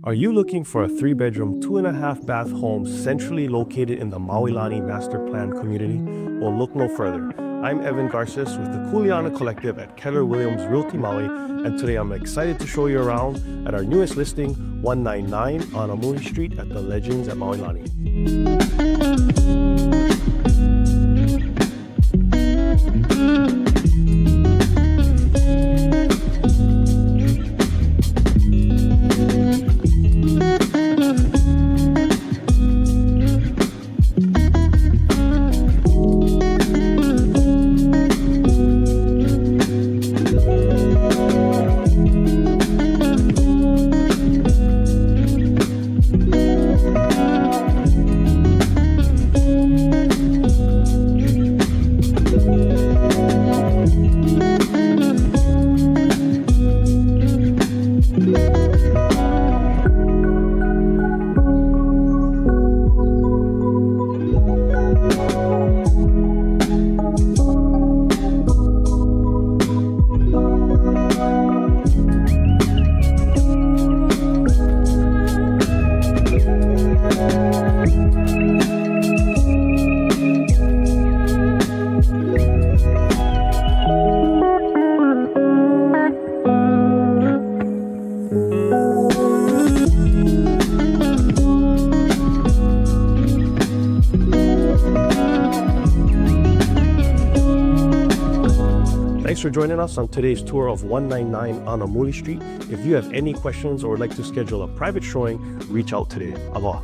Are you looking for a 3-bedroom, 2.5-bath home centrally located in the Maui Lani master plan community? Well, look no further. I'm Evan Garces with the Kuleana Collective at Keller Williams Realty Maui, and today I'm excited to show you around at our newest listing, 199 Anamuli Street at the Legends at Maui Lani. Thanks for joining us on today's tour of 199 Anamuli Street. If you have any questions or would like to schedule a private showing, reach out today. Aloha.